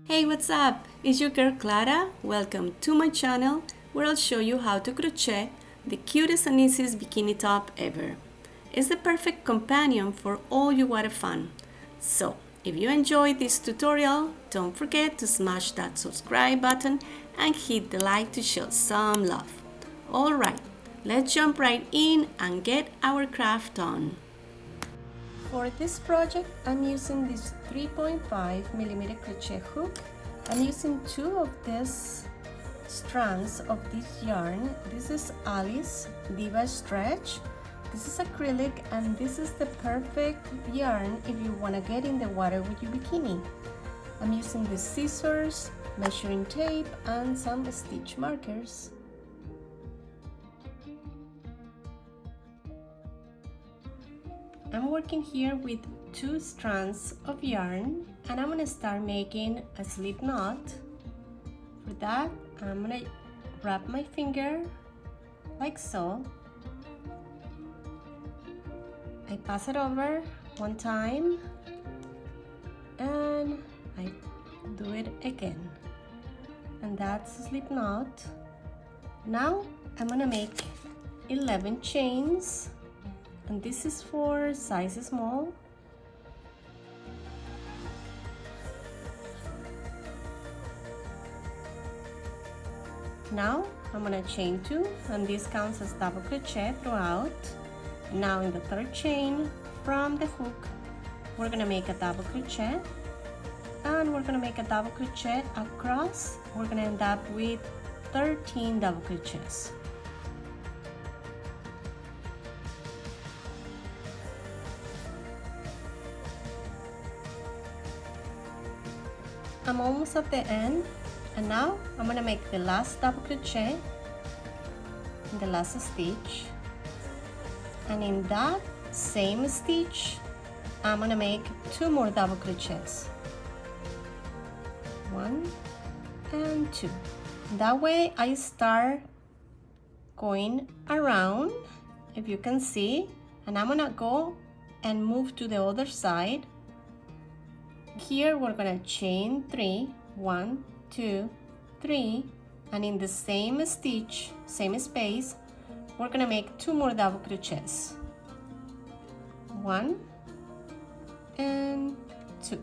Hey, what's up? It's your girl Clara. Welcome to my channel where I'll show you how to crochet the cutest and easiest bikini top ever. It's the perfect companion for all your water fun. So, if you enjoyed this tutorial, don't forget to smash that subscribe button and hit the like to show some love. Alright, let's jump right in and get our craft on. For this project, I'm using this 3.5mm crochet hook. I'm using two of these strands of this yarn. This is Alice Diva Stretch. This is acrylic and this is the perfect yarn if you want to get in the water with your bikini. I'm using the scissors, measuring tape, and some stitch markers. I'm working here with two strands of yarn and I'm going to start making a slip knot. For that, I'm going to wrap my finger like so. I pass it over one time and I do it again. And that's a slip knot. Now I'm going to make 11 chains. And this is for size small. Now I'm gonna chain 2 and this counts as double crochet throughout. Now in the third chain from the hook, we're gonna make a double crochet and we're gonna make a double crochet across. We're gonna end up with 13 double crochets. I'm almost at the end and now I'm going to make the last double crochet in the last stitch, and in that same stitch I'm going to make 2 more double crochets, 1 and 2. That way I start going around, if you can see, and I'm going to go and move to the other side. Here we're gonna chain 3, 1, 2, 3, and in the same stitch, same space, we're gonna make 2 more double crochets, 1 and 2.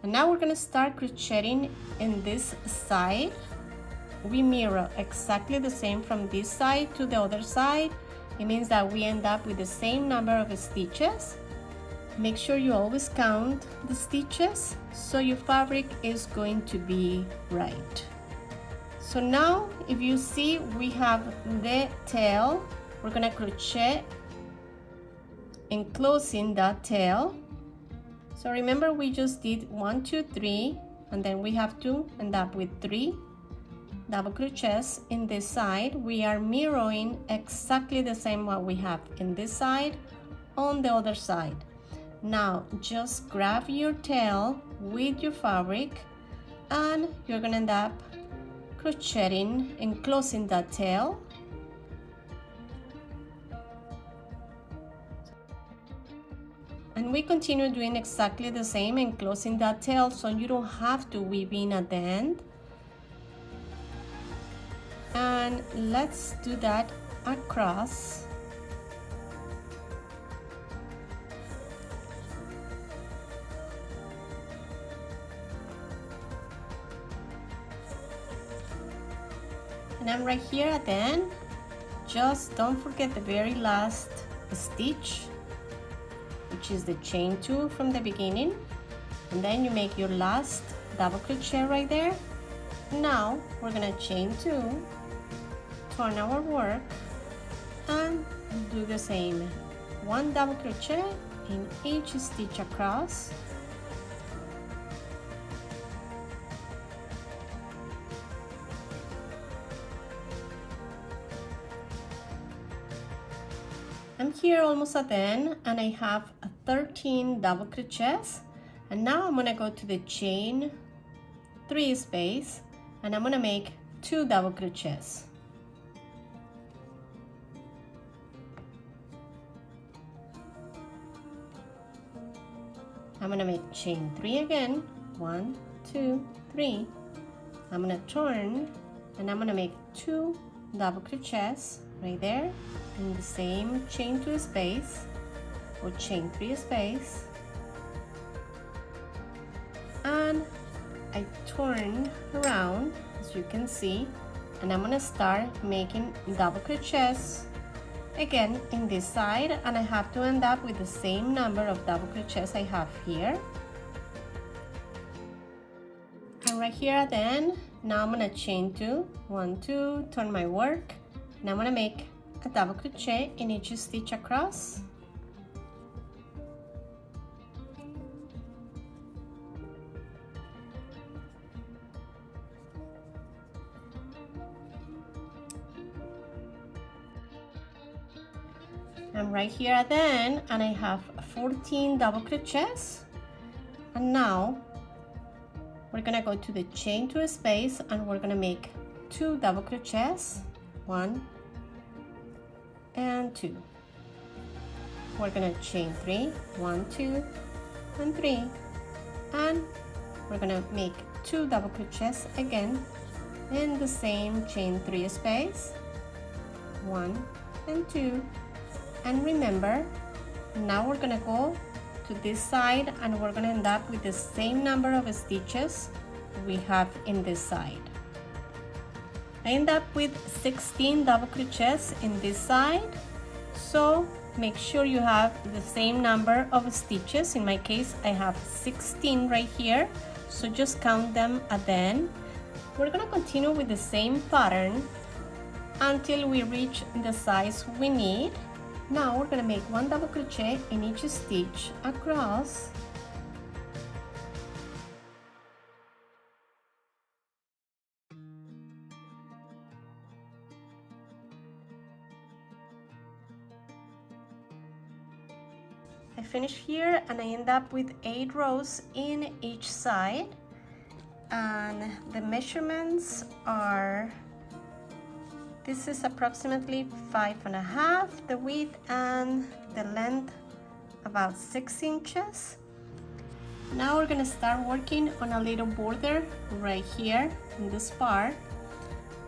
And now we're gonna start crocheting in this side. We mirror exactly the same from this side to the other side. It means that we end up with the same number of stitches. Make sure you always count the stitches so your fabric is going to be right. So now if you see, we have the tail. We're gonna crochet enclosing that tail. So remember, we just did 1, 2, 3, and then we have to end up with 3 double crochets in this side. We are mirroring exactly the same what we have in this side on the other side. Now just grab your tail with your fabric and you're gonna end up crocheting and closing that tail. And we continue doing exactly the same and closing that tail, so you don't have to weave in at the end. And let's do that across. And I'm right here at the end. Just don't forget the very last stitch, which is the chain 2 from the beginning, and then you make your last double crochet right there. Now we're gonna chain 2, turn our work, and do the same, 1 double crochet in each stitch across. I'm here almost at the end and I have 13 double crochets, and now I'm going to go to the chain 3 space and I'm going to make 2 double crochets. I'm going to make chain 3 again, 1, 2, 3. I'm gonna turn and I'm gonna make 2 double crochets right there in the same chain 2 space or chain 3 space, and I turn around as you can see, and I'm gonna start making double crochets again in this side, and I have to end up with the same number of double crochets I have here. And right here at the end, now I'm gonna chain 2, 1, 2, turn my work, and I'm gonna make a double crochet in each stitch across. I'm right here at the end, and I have 14 double crochets. And now we're gonna go to the chain 2 space and we're gonna make 2 double crochets, 1 and 2. We're gonna chain 3, 1, 2 and 3, and we're gonna make 2 double crochets again in the same chain 3 space, 1 and 2. And remember, now we're gonna go to this side and we're gonna end up with the same number of stitches we have in this side. I end up with 16 double crochets in this side, so make sure you have the same number of stitches. In my case, I have 16 right here, so just count them at the end. We're gonna continue with the same pattern until we reach the size we need. Now we're gonna make 1 double crochet in each stitch across. I finish here and I end up with 8 rows in each side, and the measurements are, this is approximately 5.5, the width, and the length about 6 inches. Now we're gonna start working on a little border right here in this part,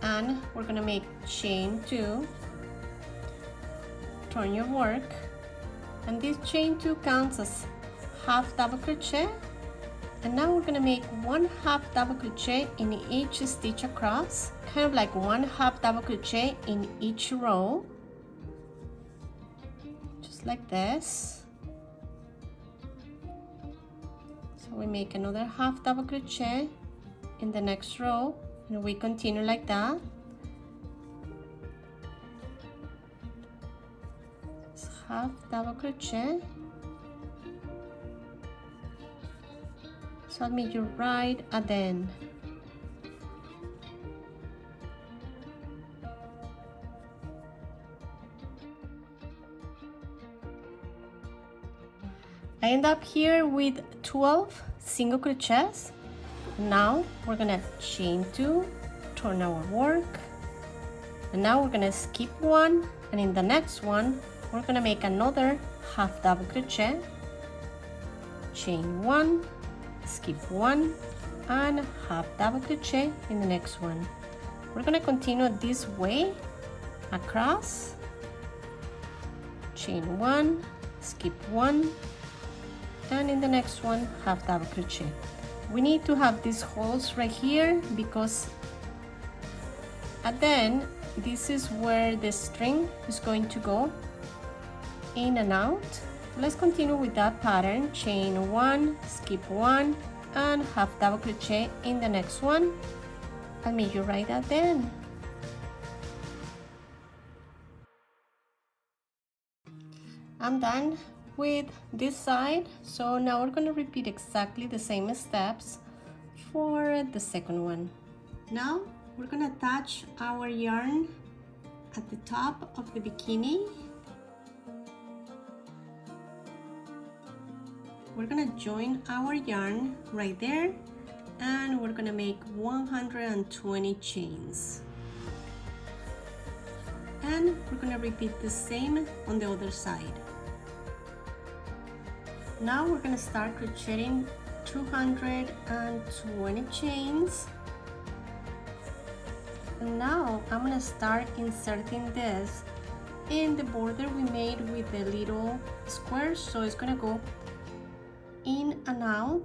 and we're gonna make chain 2, turn your work, and this chain 2 counts as half double crochet. And now we're gonna make 1/2 double crochet in each stitch across, kind of like 1/2 double crochet in each row, just like this. So we make another 1/2 double crochet in the next row, and we continue like that. It's 1/2 double crochet. So I'll meet you right at the end. I end up here with 12 single crochets. Now we're gonna chain 2, turn our work, and now we're gonna skip 1, and in the next one we're gonna make another 1/2 double crochet, chain 1, skip 1, and 1/2 double crochet in the next one. We're gonna continue this way across, chain 1, skip 1, and in the next one 1/2 double crochet. We need to have these holes right here because at the end this is where the string is going to go in and out. Let's continue with that pattern, chain 1, skip 1, and 1/2 double crochet in the next one. I'll meet you right at the end. I'm done with this side, so now we're going to repeat exactly the same steps for the second one. Now we're going to attach our yarn at the top of the bikini. We're gonna join our yarn right there, and we're gonna make 120 chains. And we're gonna repeat the same on the other side. Now we're gonna start crocheting 220 chains. And now I'm gonna start inserting this in the border we made with the little squares. So it's gonna go in and out